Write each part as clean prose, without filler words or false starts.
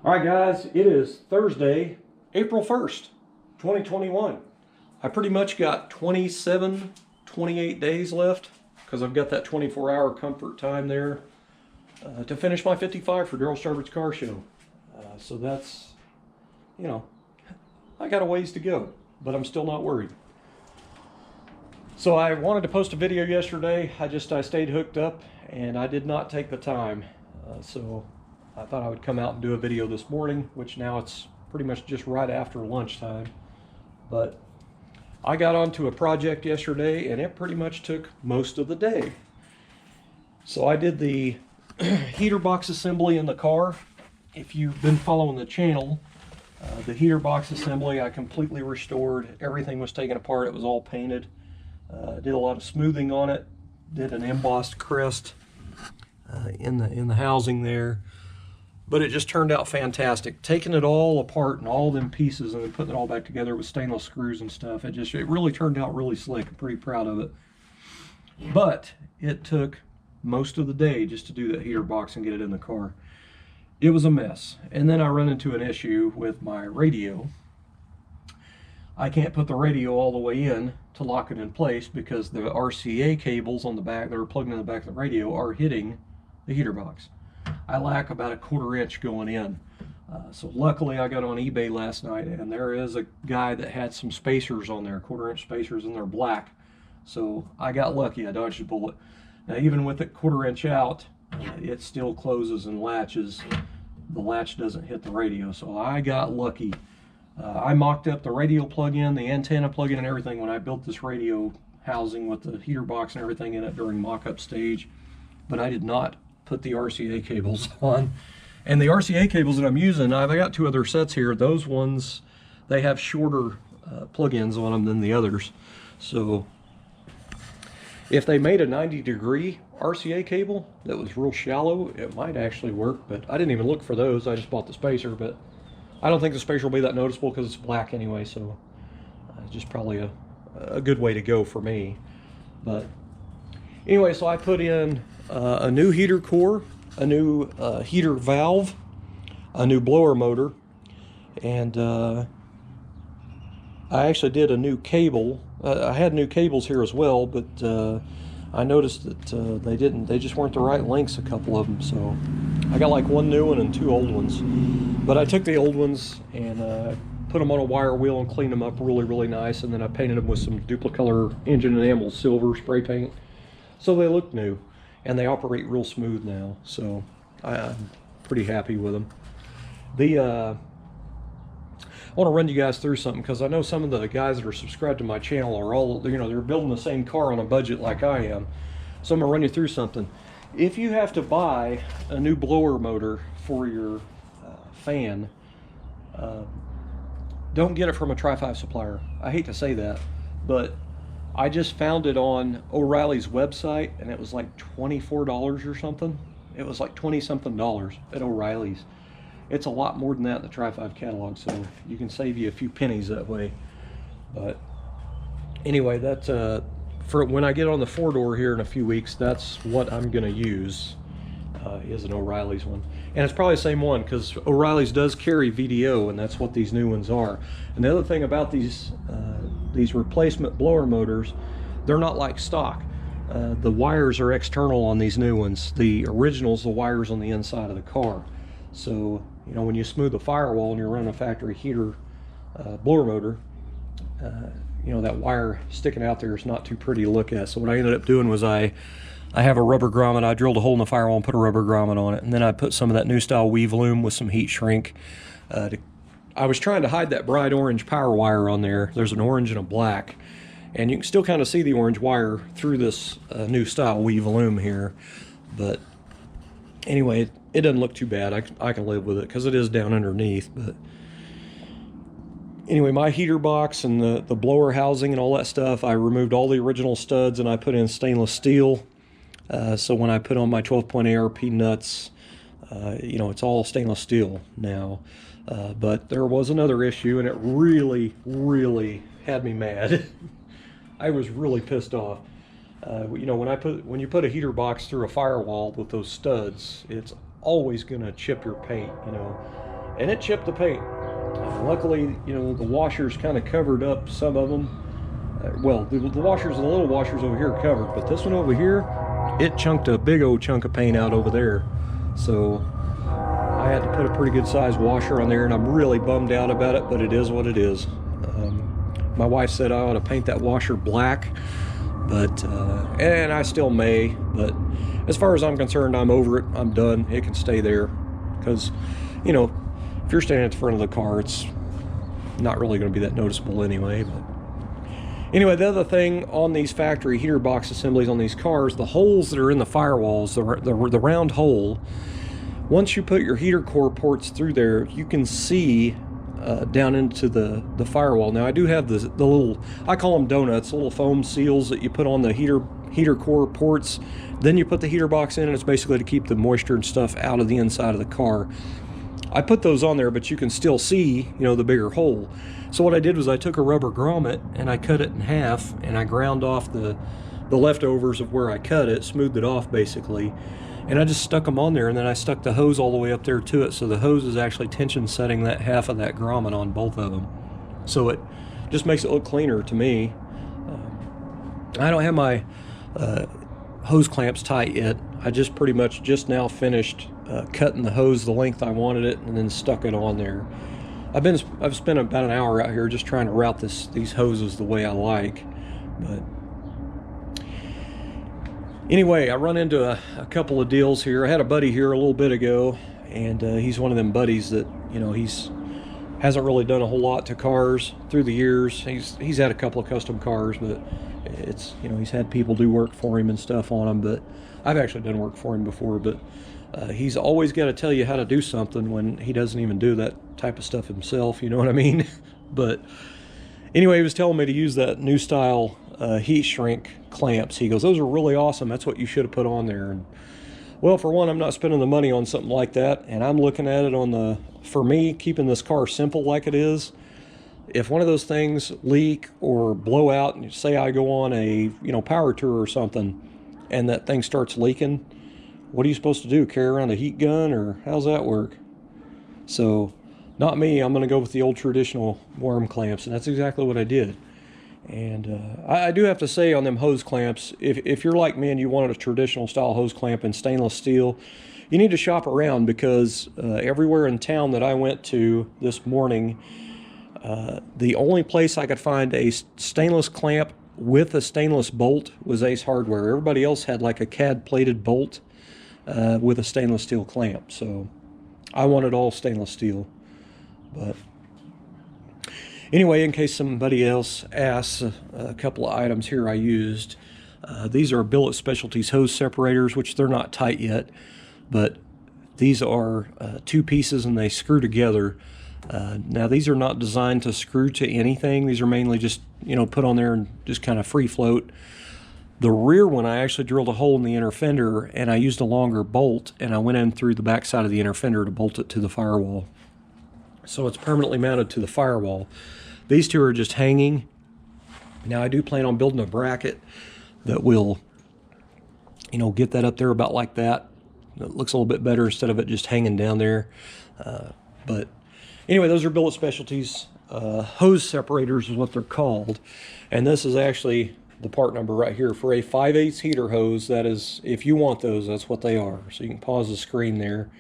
All right, guys, it is Thursday, April 1st, 2021. I pretty much got 27, 28 days left because I've got that 24-hour comfort time there to finish my 55 for Daryl Starbirds Car Show. So that's, you know, I got a ways to go, but I'm still not worried. So I wanted to post a video yesterday. I stayed hooked up and I did not take the time. So I thought I would come out and do a video this morning, which now it's pretty much just right after lunchtime. But I got onto a project yesterday and it pretty much took most of the day. So I did the heater box assembly in the car. If you've been following the channel, the heater box assembly I completely restored. Everything was taken apart. It was all painted. Did a lot of smoothing on it. Did an embossed crest in the housing there. But it just turned out fantastic. Taking it all apart and all them pieces and then putting it all back together with stainless screws and stuff, it really turned out really slick. I'm pretty proud of it. But it took most of the day just to do that heater box and get it in the car. It was a mess. And then I run into an issue with my radio. I can't put the radio all the way in to lock it in place because the RCA cables on the back that are plugged in the back of the radio are hitting the heater box. I lack about a 1/4 inch going in. So luckily I got on eBay last night and there is a guy that had some spacers on there, 1/4 inch spacers, and they're black. So I got lucky, I dodged a bullet. Now even with it 1/4 inch out, it still closes and latches. The latch doesn't hit the radio, so I got lucky. I mocked up the radio plug-in, the antenna plug-in and everything when I built this radio housing with the heater box and everything in it during mock-up stage, but I did not put the RCA cables on. And the RCA cables that I'm using, I've got 2 other sets here. Those ones, they have shorter plug-ins on them than the others. So if they made a 90-degree RCA cable that was real shallow, it might actually work, but I didn't even look for those. I just bought the spacer, but I don't think the spacer will be that noticeable because it's black anyway, so it's just probably a good way to go for me. But anyway, so I put in a new heater core, a new heater valve, a new blower motor, and I actually did a new cable. I had new cables here as well, but I noticed that they just weren't the right lengths, a couple of them, so I got like 1 new one and 2 old ones. But I took the old ones and put them on a wire wheel and cleaned them up really nice, and then I painted them with some Duplicolor engine enamel silver spray paint, so they look new. And they operate real smooth now, so I'm pretty happy with them. I want to run you guys through something because I know some of the guys that are subscribed to my channel are all, you know, they're building the same car on a budget like I am. So I'm going to run you through something. If you have to buy a new blower motor for your fan, don't get it from a Tri-5 supplier. I hate to say that, but I just found it on O'Reilly's website and it was like $24 or something. It was like 20-something dollars at O'Reilly's. It's a lot more than that in the Tri-5 catalog, so you can save you a few pennies that way. But anyway, that's for when I get on the 4-door here in a few weeks, that's what I'm gonna use, is an O'Reilly's one. And it's probably the same one because O'Reilly's does carry VDO, and that's what these new ones are. And the other thing about these replacement blower motors, they're not like stock. The wires are external on these new ones. The originals, the wires on the inside of the car. So, you know, when you smooth the Firewall and you're running a factory heater blower motor, you know, that wire sticking out there is not too pretty to look at. So what I ended up doing was I have a rubber grommet. I drilled a hole in the Firewall and put a rubber grommet on it, and then I put some of that new style weave loom with some heat shrink. I was trying to hide that bright orange power wire on there. There's an orange and a black, and you can still kind of see the orange wire through this new style weave loom here. But anyway, it doesn't look too bad. I can live with it because it is down underneath. But anyway, my heater box and the blower housing and all that stuff, I removed all the original studs and I put in stainless steel. So when I put on my 12-point ARP nuts, you know, it's all stainless steel now. But there was another issue, and it really had me mad. I was really pissed off. You know, when you put a heater box through a Firewall with those studs, it's always going to chip your paint, you know. and it chipped the paint. Luckily, you know, the washers kind of covered up some of them. Well, the washers, the little washers over here covered, but this one over here, it chunked a big old chunk of paint out over there. So I had to put a pretty good sized washer on there, and I'm really bummed out about it, but it is what it is. My wife said I ought to paint that washer black, but and I still may, but as far as I'm concerned, I'm over it. I'm done. It can stay there, because, you know, if you're standing at the front of the car, it's not really going to be that noticeable anyway. But anyway, the other thing on these factory heater box assemblies on these cars, the holes that are in the firewalls, the round hole, once you put your heater core ports through there, you can see down into the firewall. Now I do have the little, I call them donuts, little foam seals that you put on the heater core ports. Then you put the heater box in, and it's basically to keep the moisture and stuff out of the inside of the car. I put those on there, but you can still see, you know, the bigger hole. So what I did was I took a rubber grommet and I cut it in half, and I ground off the leftovers of where I cut it, smoothed it off basically, and I just stuck them on there, and then I stuck the hose all the way up there to it, so the hose is actually tension setting that half of that grommet on both of them. So it just makes it look cleaner to me. I don't have my hose clamps tight yet. I just pretty much just now finished cutting the hose the length I wanted it, and then stuck it on there. I've spent about an hour out here just trying to route these hoses the way I like. But anyway, I run into a couple of deals here. I had a buddy here a little bit ago, and he's one of them buddies that, you know, hasn't really done a whole lot to cars through the years. He's had a couple of custom cars, but it's, you know, he's had people do work for him and stuff on them. But I've actually done work for him before, but he's always got to tell you how to do something when he doesn't even do that type of stuff himself, you know what I mean? But anyway, he was telling me to use that new style heat shrink clamps. He goes, those are really awesome. That's what you should have put on there. And well, for one, I'm not spending the money on something like that, and I'm looking at it for me, keeping this car simple like it is. If one of those things leak or blow out, and say I go on a, you know, power tour or something, and that thing starts leaking, what are you supposed to do? Carry around a heat gun, or how's that work? So, not me. I'm going to go with the old traditional worm clamps, and that's exactly what I did. And I do have to say on them hose clamps, if you're like me and you wanted a traditional style hose clamp in stainless steel, you need to shop around, because everywhere in town that I went to this morning, the only place I could find a stainless clamp with a stainless bolt was Ace Hardware. Everybody else had like a CAD plated bolt with a stainless steel clamp. So I wanted all stainless steel. But anyway, in case somebody else asks, a couple of items here I used. These are Billet Specialties hose separators, which they're not tight yet, but these are two pieces and they screw together. Now these are not designed to screw to anything. These are mainly just, you know, put on there and just kind of free float. The rear one, I actually drilled a hole in the inner fender, and I used a longer bolt, and I went in through the back side of the inner fender to bolt it to the firewall. So it's permanently mounted to the firewall. These two are just hanging. Now I do plan on building a bracket that will, you know, get that up there about like that. It looks a little bit better instead of it just hanging down there. But anyway, those are Billet Specialties hose separators is what they're called. And this is actually the part number right here for a 5/8 heater hose. That is, if you want those, that's what they are. So you can pause the screen there.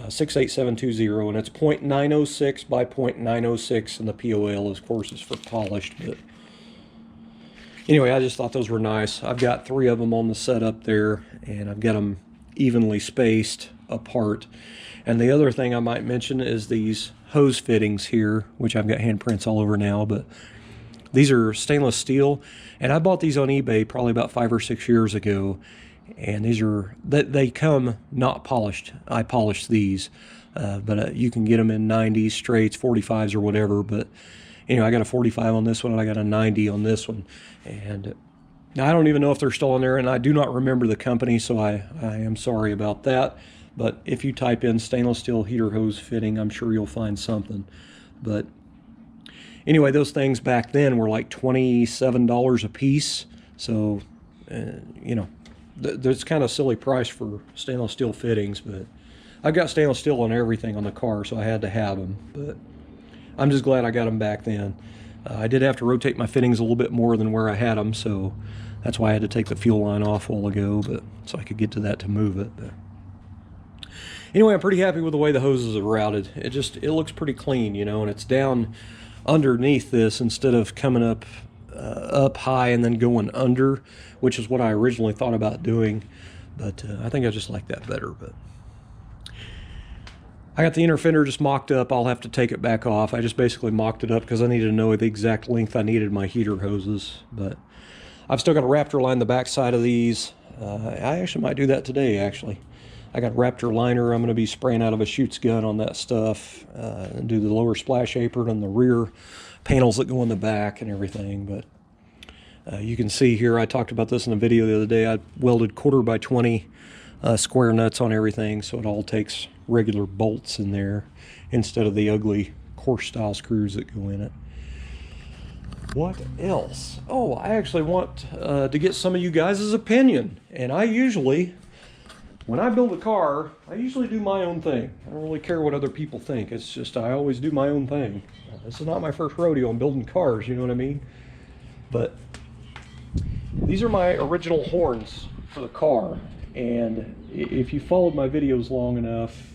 68720, and it's 0.906 by 0.906, and the POL, of course, is for polished. But anyway, I just thought those were nice. I've got 3 of them on the setup there, and I've got them evenly spaced apart. And the other thing I might mention is these hose fittings here, which I've got handprints all over now, but these are stainless steel, and I bought these on eBay probably about 5 or 6 years ago. And these are, they come not polished. I polished these, but you can get them in 90s, straights, 45s, or whatever. But anyway, I got a 45 on this one, and I got a 90 on this one. And now I don't even know if they're still on there, and I do not remember the company, so I am sorry about that. But if you type in stainless steel heater hose fitting, I'm sure you'll find something. But anyway, those things back then were like $27 a piece. So, you know, that's kind of a silly price for stainless steel fittings, but I got stainless steel on everything on the car, so I had to have them, but I'm just glad I got them back then. I did have to rotate my fittings a little bit more than where I had them, so that's why I had to take the fuel line off a while ago, but so I could get to that to move it. But anyway, I'm pretty happy with the way the hoses are routed. It looks pretty clean, you know, and it's down underneath this instead of coming up high and then going under, which is what I originally thought about doing. But I think I just like that better. But I got the inner fender just mocked up. I'll have to take it back off. I just basically mocked it up because I needed to know the exact length I needed my heater hoses. But I've still got to Raptor line the back side of these. I actually might do that today, actually. I got Raptor liner. I'm going to be spraying out of a Schutz gun on that stuff and do the lower splash apron and the rear panels that go in the back and everything. But you can see here, I talked about this in a video the other day. I welded 1/4x20 square nuts on everything, so it all takes regular bolts in there instead of the ugly course style screws that go in it. What else? Oh, I actually want to get some of you guys' opinion. And I usually, when I build a car, I usually do my own thing. I don't really care what other people think. It's just I always do my own thing. This is not my first rodeo on building cars, you know what I mean? But these are my original horns for the car. And if you followed my videos long enough,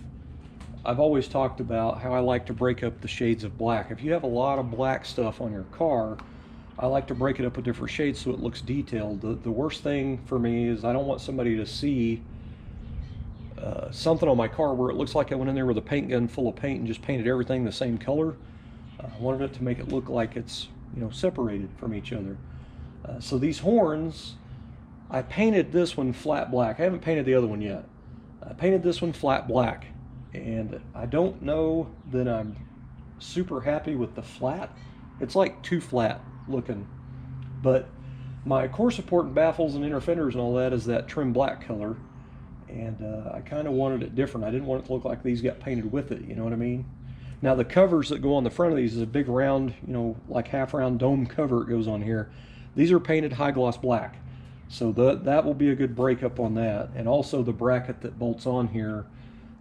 I've always talked about how I like to break up the shades of black. If you have a lot of black stuff on your car, I like to break it up with different shades so it looks detailed. The worst thing for me is I don't want somebody to see something on my car where it looks like I went in there with a paint gun full of paint and just painted everything the same color. I wanted it to make it look like it's, you know, separated from each other. So these horns, I painted this one flat black. I haven't painted the other one yet. I painted this one flat black. And I don't know that I'm super happy with the flat. It's like too flat looking. But my core support and baffles and inner fenders and all that is that trim black color. And I kind of wanted it different. I didn't want it to look like these got painted with it, you know what I mean? Now the covers that go on the front of these is a big round, you know, like half round dome cover it goes on here. These are painted high gloss black. So that will be a good breakup on that. And also the bracket that bolts on here,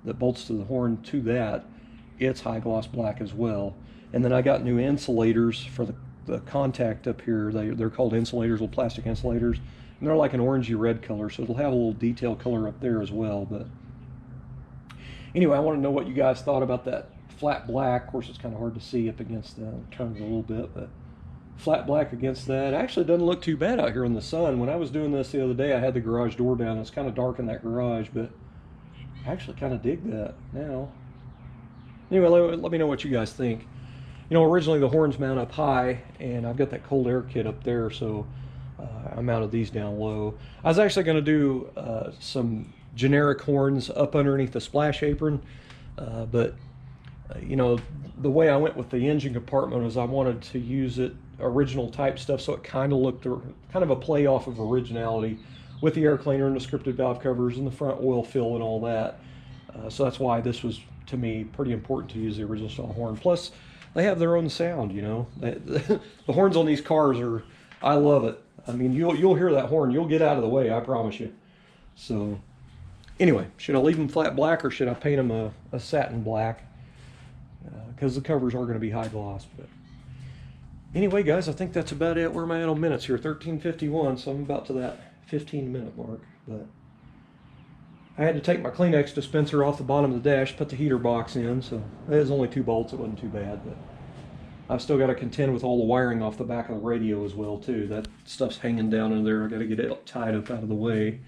that bolts to the horn to that, it's high gloss black as well. And then I got new insulators for the contact up here. They're called insulators, little plastic insulators, and they're like an orangey red color, so it'll have a little detail color up there as well. But anyway, I want to know what you guys thought about that flat black. Of course, it's kind of hard to see up against the turns a little bit, but flat black against that actually doesn't look too bad out here in the sun. When I was doing this the other day, I had the garage door down. It's kind of dark in that garage, but I actually kind of dig that now. Anyway, let me know what you guys think. You know, originally the horns mount up high, and I've got that cold air kit up there, so I mounted these down low. I was actually going to do some generic horns up underneath the splash apron, but you know, the way I went with the engine compartment was I wanted to use it original type stuff, so it kind of looked kind of a play off of originality, with the air cleaner and the scripted valve covers and the front oil fill and all that. So that's why this was, to me, pretty important to use the original style horn. Plus, they have their own sound, you know. The horns on these cars are, I love it. I mean, you'll hear that horn, you'll get out of the way, I promise you. So, anyway, should I leave them flat black or should I paint them a satin black? Because the covers are going to be high gloss. But anyway, guys, I think that's about it. Where am I at on minutes here? 13:51, so I'm about to that 15-minute mark. But I had to take my Kleenex dispenser off the bottom of the dash, put the heater box in, so it was only 2 bolts. It wasn't too bad, but I've still got to contend with all the wiring off the back of the radio as well too. That stuff's hanging down in there. I got to get it tied up out of the way.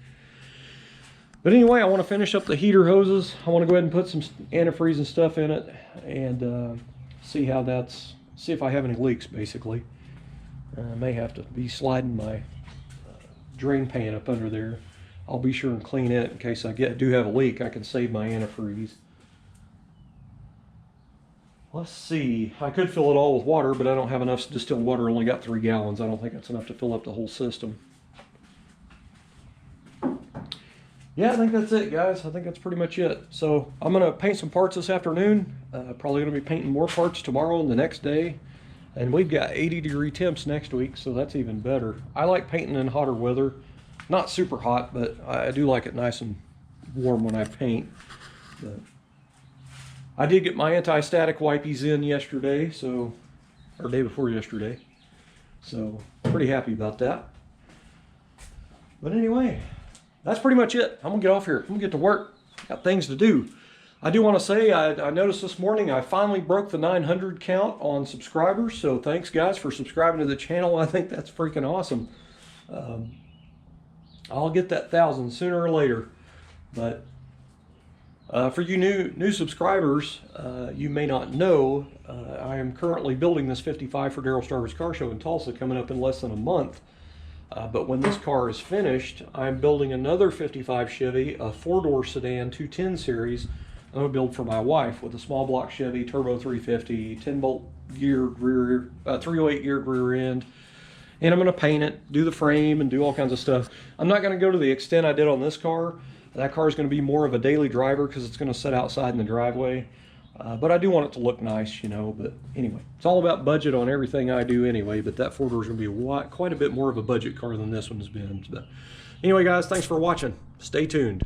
But anyway, I want to finish up the heater hoses. I want to go ahead and put some antifreeze and stuff in it and see if I have any leaks, basically. I may have to be sliding my drain pan up under there. I'll be sure and clean it in case I do have a leak. I can save my antifreeze. Let's see. I could fill it all with water, but I don't have enough distilled water. I only got 3 gallons. I don't think that's enough to fill up the whole system. Yeah, I think that's it, guys. I think that's pretty much it. So I'm going to paint some parts this afternoon. Probably going to be painting more parts tomorrow and the next day. And we've got 80-degree temps next week, so that's even better. I like painting in hotter weather. Not super hot, but I do like it nice and warm when I paint. But I did get my anti-static wipies in yesterday, or day before yesterday. So pretty happy about that. But anyway, that's pretty much it. I'm gonna get off here. I'm gonna get to work. Got things to do. I do want to say I noticed this morning I finally broke the 900 count on subscribers. So thanks guys for subscribing to the channel. I think that's freaking awesome. I'll get that 1,000 sooner or later. But for you new subscribers, you may not know, I am currently building this 55 for Daryl Starbirds Car Show in Tulsa coming up in less than a month. But when this car is finished, I'm building another 55 Chevy, a 4-door sedan, 210 series. I'm going to build for my wife with a small block Chevy, turbo 350, 10-bolt geared rear, 308 geared rear end. And I'm going to paint it, do the frame, and do all kinds of stuff. I'm not going to go to the extent I did on this car. That car is going to be more of a daily driver because it's going to sit outside in the driveway. But I do want it to look nice, you know. But anyway, it's all about budget on everything I do anyway. But that 4-door is going to be quite a bit more of a budget car than this one has been. But anyway, guys, thanks for watching. Stay tuned.